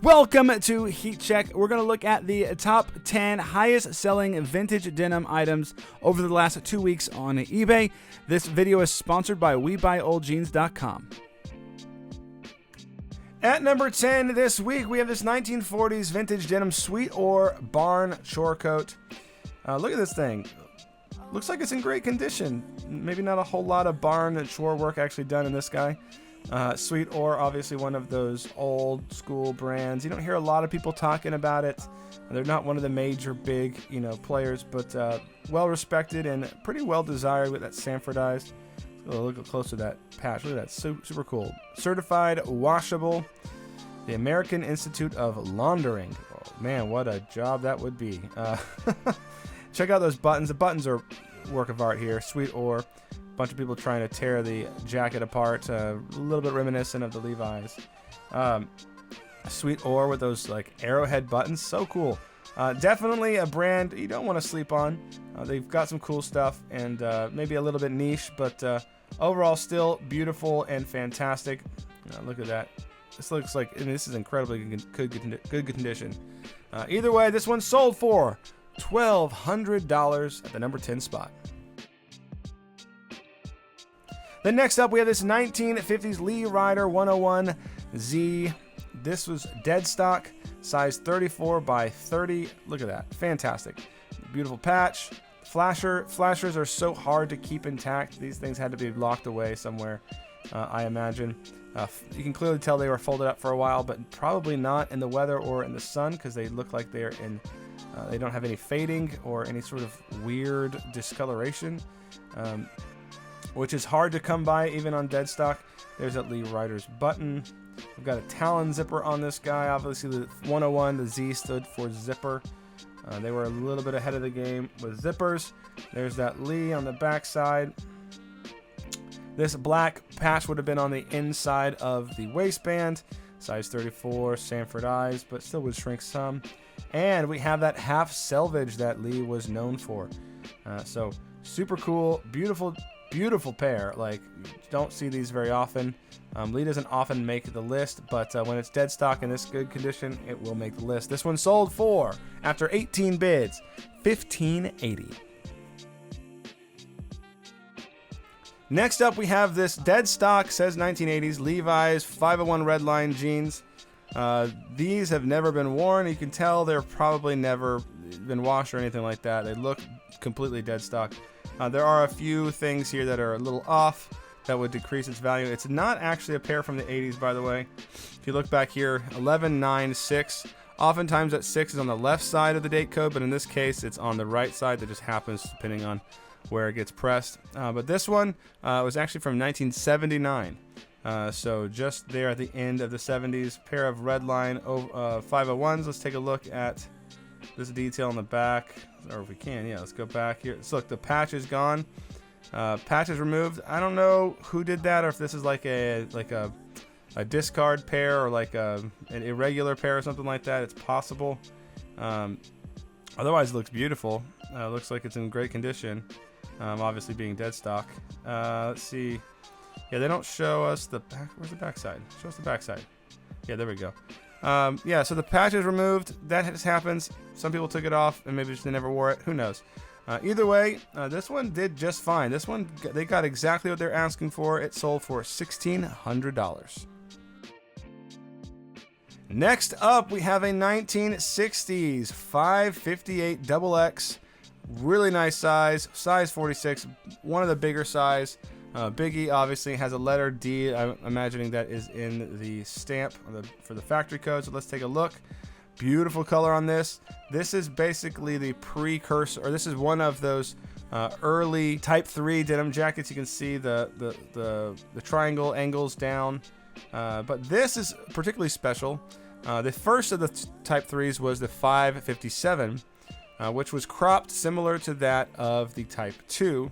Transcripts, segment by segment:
Welcome to Heat Check. We're going to look at the top 10 highest selling vintage denim items over the last 2 weeks on eBay. This video is sponsored by WeBuyOldJeans.com. At number 10 this week, we have this 1940s vintage denim sweet or barn chore coat. Look at this thing. Looks like it's in great condition. Maybe not a whole lot of barn and chore work actually done in this guy. Sweet or obviously one of those old school brands. You don't hear a lot of people talking about it. They're not one of the major big, players, but well respected and pretty well desired with that Sanfordized. Look close to that patch. Look at that, super cool. Certified washable. The American Institute of Laundering. Oh man, what a job that would be. Check out those buttons. The buttons are work of art here. Sweet or. Bunch of people trying to tear the jacket apart, a little bit reminiscent of the Levi's. Sweet or with those like arrowhead buttons, so cool. Definitely a brand you don't want to sleep on. They've got some cool stuff and maybe a little bit niche, but overall still beautiful and fantastic. Look at that. This looks like, and this is incredibly good condition. Either way, this one sold for $1,200 at the number 10 spot. Then next up, we have this 1950s Lee Ryder 101Z. This was dead stock, size 34 by 30. Look at that, fantastic. Beautiful patch. Flashers are so hard to keep intact. These things had to be locked away somewhere, I imagine. You can clearly tell they were folded up for a while, but probably not in the weather or in the sun because they look like they're in, they don't have any fading or any sort of weird discoloration. Which is hard to come by even on dead stock. There's that Lee Ryder's button. We've got a Talon zipper on this guy. Obviously the 101, the Z stood for zipper. They were a little bit ahead of the game with zippers. There's that Lee on the back side. This black patch would have been on the inside of the waistband. Size 34, Sanfordized, but still would shrink some. And we have that half selvage that Lee was known for. So super cool, beautiful pair. Like, you don't see these very often. Lee doesn't often make the list, but when it's dead stock in this good condition, it will make the list. This one sold for, after 18 bids, $1,580. Next up, we have this dead stock, says 1980s, Levi's 501 Redline jeans. These have never been worn. You can tell they're probably never been washed or anything like that. They look completely dead stock. There are a few things here that are a little off that would decrease its value. It's not actually a pair from the 80s, by the way. If you look back here, 1196. Oftentimes that 6 is on the left side of the date code, but in this case it's on the right side. That just happens depending on where it gets pressed. But this one was actually from 1979. So just there at the end of the 70s. Pair of Redline 501s. Let's take a look at this detail on the back. Or if we can, yeah, let's go back here. So look, the patch is gone. Patch is removed. I don't know who did that, or if this is like a discard pair or like an irregular pair or something like that. It's possible. Otherwise, it looks beautiful. Looks like it's in great condition. Obviously, being dead stock. Let's see. Yeah, they don't show us the back. Where's the back side? Show us the back side. Yeah, there we go. Yeah, so the patch is removed. That just happens. Some people took it off and maybe just they never wore it. Who knows? Either way, this one did just fine. This one, they got exactly what they're asking for. It sold for $1,600. Next up, we have a 1960s 558 XX. Really nice size. Size 46. One of the bigger size. Biggie obviously has a letter D. I'm imagining that is in the stamp for the factory code. So let's take a look. Beautiful color on this. This is basically the precursor, or this is one of those early Type 3 denim jackets. You can see the triangle angles down. But this is particularly special. The first of the Type 3s was the 557, which was cropped similar to that of the Type 2.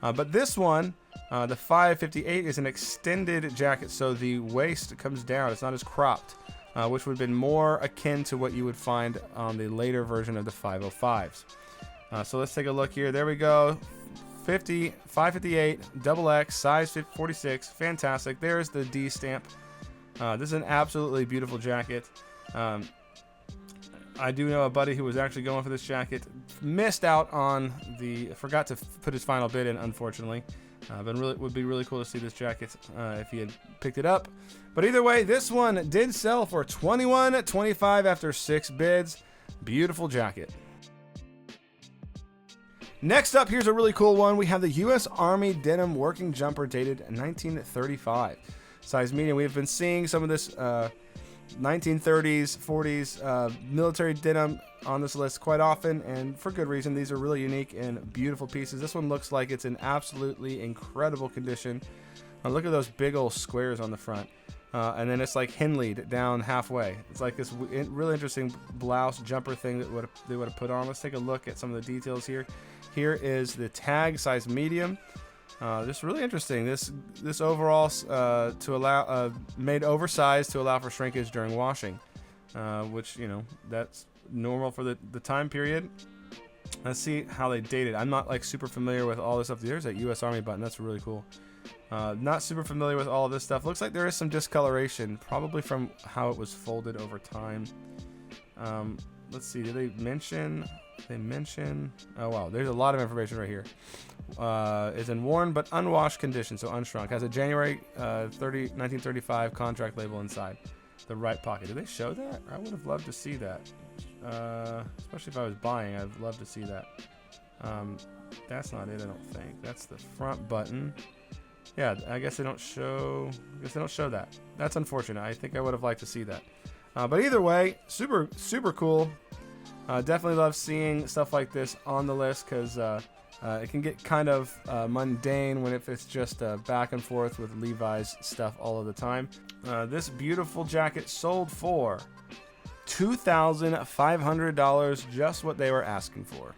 But this one, the 558, is an extended jacket, so the waist comes down. It's not as cropped, which would have been more akin to what you would find on the later version of the 505s. So let's take a look here. There we go. 558 XX, size 46. Fantastic. There's the D stamp. This is an absolutely beautiful jacket. I do know a buddy who was actually going for this jacket, missed out on forgot to put his final bid in, unfortunately. But would be really cool to see this jacket if he had picked it up. But either way, this one did sell for $21.25 after 6 bids. Beautiful jacket. Next up, here's a really cool one. We have the U.S. Army denim working jumper dated 1935. Size medium. We've been seeing some of this 1930s, 40s military denim on this list quite often, and for good reason. These are really unique and beautiful pieces. This one looks like it's in absolutely incredible condition. Look at those big old squares on the front. And then it's like Henleyed down halfway. It's like this really interesting blouse jumper thing that they would have put on. Let's take a look at some of the details here. Here is the tag, size medium. Just really interesting. This overall to allow made oversized to allow for shrinkage during washing, which, you know, that's normal for the time period. Let's see how they dated. I'm not like super familiar with all this stuff. There's that U.S. Army button. That's really cool. Not super familiar with all of this stuff. Looks like there is some discoloration, probably from how it was folded over time. Let's see. Did they mention? Oh wow, there's a lot of information right here. Is in worn but unwashed condition, so unshrunk. Has a January 1935 contract label inside the right pocket. Did they show that? I would have loved to see that. Especially if I was buying, I'd love to see that. That's not it, I don't think. That's the front button. Yeah, I guess they don't show. That. That's unfortunate. I think I would have liked to see that. But either way, super cool. Definitely love seeing stuff like this on the list because it can get kind of mundane if it's just back and forth with Levi's stuff all of the time. This beautiful jacket sold for $2,500, just what they were asking for.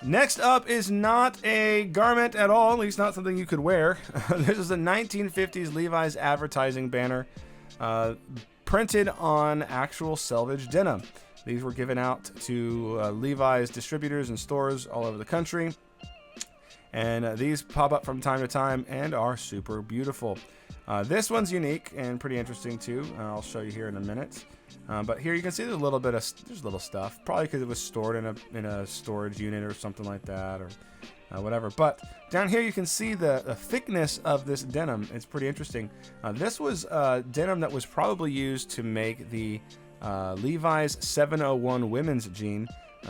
Next up is not a garment at all, at least not something you could wear. This is a 1950s Levi's advertising banner printed on actual selvage denim. These were given out to Levi's distributors and stores all over the country. And these pop up from time to time and are super beautiful. This one's unique and pretty interesting too. I'll show you here in a minute. But here you can see there's a little bit of little stuff, probably because it was stored in a storage unit or something like that, or whatever. But down here you can see the thickness of this denim. It's pretty interesting. This was denim that was probably used to make the Levi's 701 women's jean.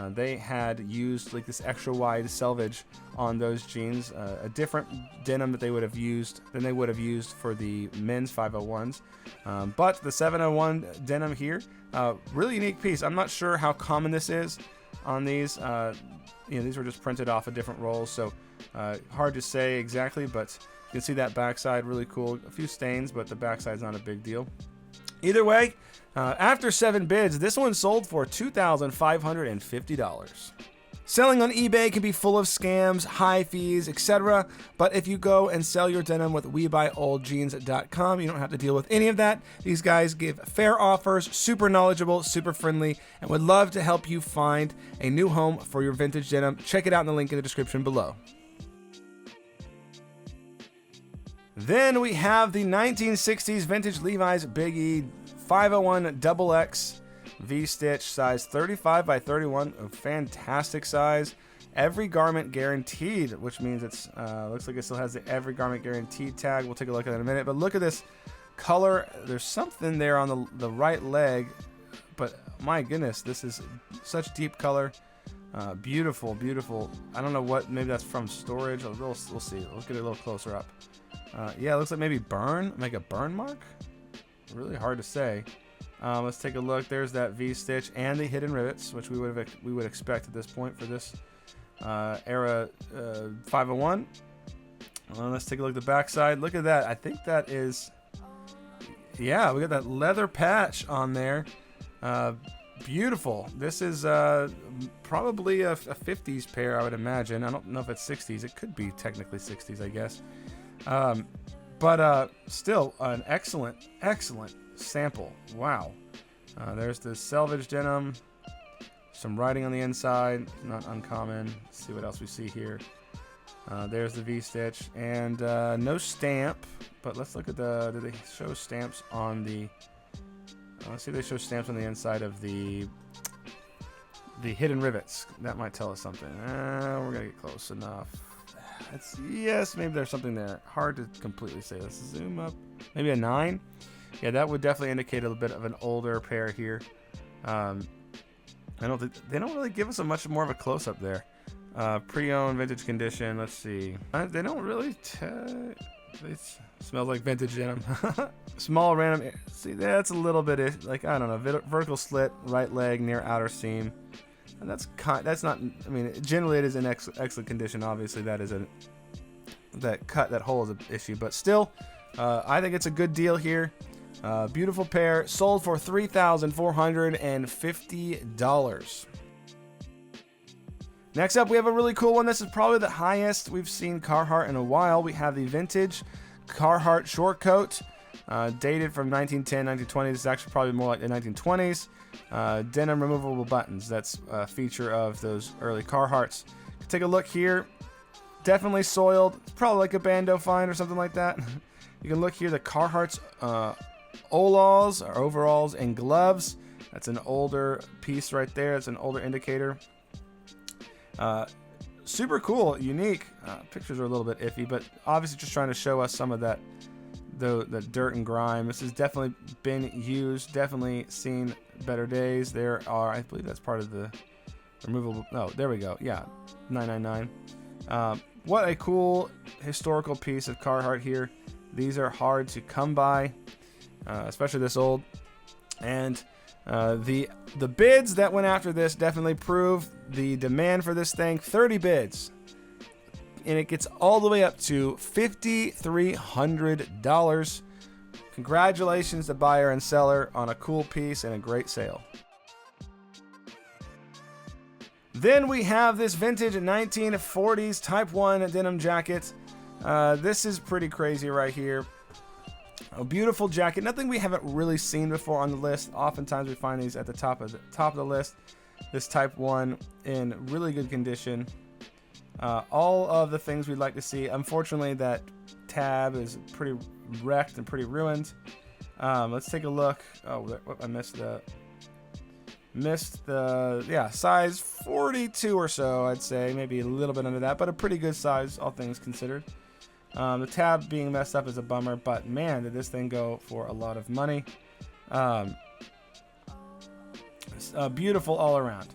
They had used like this extra wide selvage on those jeans, a different denim that they would have used than they would have used for the men's 501s. But the 701 denim here, really unique piece. I'm not sure how common this is on these. These were just printed off of different rolls, so hard to say exactly, but you can see that backside, really cool. A few stains, but the backside's not a big deal. Either way, after 7 bids, this one sold for $2,550. Selling on eBay can be full of scams, high fees, etc. But if you go and sell your denim with WeBuyOldJeans.com, you don't have to deal with any of that. These guys give fair offers, super knowledgeable, super friendly, and would love to help you find a new home for your vintage denim. Check it out in the link in the description below. Then we have the 1960s vintage Levi's Big E 501 XX V-stitch, size 35 by 31, a fantastic size. Every garment guaranteed, which means it's looks like it still has the every garment guaranteed tag. We'll take a look at that in a minute. But look at this color. There's something there on the right leg, but my goodness, this is such deep color. Beautiful, beautiful. I don't know what. Maybe that's from storage. We'll see. Let's get it a little closer up. Yeah, it looks like maybe burn, like a burn mark. Really hard to say. Let's take a look. There's that V-stitch and the hidden rivets, which we would expect at this point for this era 501. Let's take a look at the backside. Look at that. I think that is, yeah, we got that leather patch on there. Beautiful. This is probably a 50s pair, I would imagine. I don't know if it's 60s. It could be technically 60s, I guess. But still an excellent sample. Wow. There's the selvage denim, some writing on the inside, not uncommon. Let's see what else we see here. There's the V-stitch, and no stamp, but let's look at did they show stamps on the Let's see if they show stamps on the inside of the hidden rivets. That might tell us something. We're gonna get close enough. Yes, maybe there's something there. Hard to completely say. Let's zoom up. Maybe a 9. Yeah, that would definitely indicate a bit of an older pair here. I don't think they don't really give us a much more of a close up there. Pre-owned, vintage condition. Let's see. They don't really. It smells like vintage denim. Small random. See, that's a little bit like, I don't know. Vertical slit, right leg near outer seam. And that's not. I mean, generally it is in excellent condition. Obviously, that hole is an issue, but still, I think it's a good deal here. Beautiful pair, sold for $3,450. Next up, we have a really cool one. This is probably the highest we've seen Carhartt in a while. We have the vintage Carhartt short coat, dated from 1910, 1920. This is actually probably more like the 1920s. Denim removable buttons. That's a feature of those early Carhartts. Take a look here. Definitely soiled. It's probably like a Bando find or something like that. You can look here. The Carhartt's overalls and gloves. That's an older piece right there. It's an older indicator. Super cool, unique. Pictures are a little bit iffy, but obviously just trying to show us some of that, the dirt and grime. This has definitely been used, definitely seen better days. There are, I believe that's part of the removable. Oh, there we go. Yeah, 999. What a cool historical piece of Carhartt here. These are hard to come by, especially this old. And the bids that went after this definitely prove the demand for this thing. 30 bids, and it gets all the way up to $5,300. Congratulations to buyer and seller on a cool piece and a great sale. Then we have this vintage 1940s Type 1 denim jacket. This is pretty crazy right here. A beautiful jacket, nothing we haven't really seen before on the list. Oftentimes we find these at the top of the list. This Type 1 in really good condition. All of the things we'd like to see. Unfortunately, that tab is pretty wrecked and pretty ruined. Let's take a look. Oh, I missed the size 42 or so, I'd say. Maybe a little bit under that, but a pretty good size, all things considered. The tab being messed up is a bummer, but man, did this thing go for a lot of money. Beautiful all around.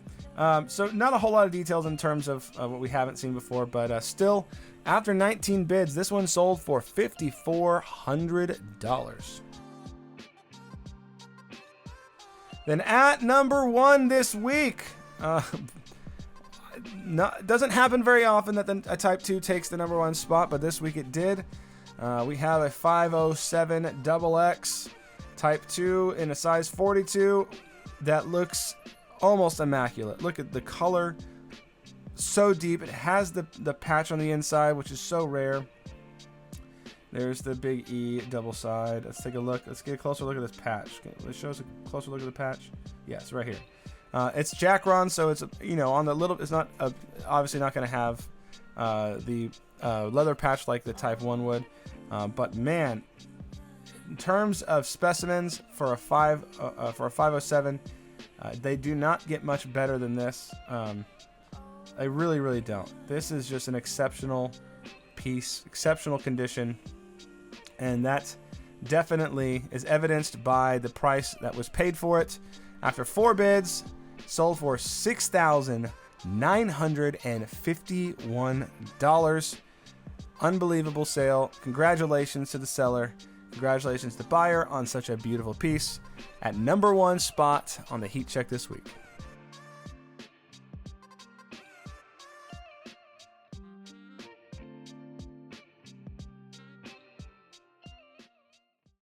So not a whole lot of details in terms of what we haven't seen before, but still, after 19 bids, this one sold for $5,400. Then at number 1 this week, doesn't happen very often that a Type 2 takes the number 1 spot, but this week it did. We have a 507 XX Type 2 in a size 42 that looks almost immaculate. Look at the color, so deep. It has the patch on the inside, which is so rare. There's the big E double side. Let's take a look. Let's get a closer look at this patch. Let's show us a closer look at the patch. Yes, right here. It's Jackron, so it's on the little. It's not obviously not going to have the leather patch like the Type 1 would, but man, in terms of specimens for a 507, they do not get much better than this. They really don't. This is just an exceptional piece, exceptional condition, and that definitely is evidenced by the price that was paid for it. After 4 bids, sold for $6,951. Unbelievable sale. Congratulations to the seller. Congratulations to the buyer on such a beautiful piece at number 1 spot on the heat check this week.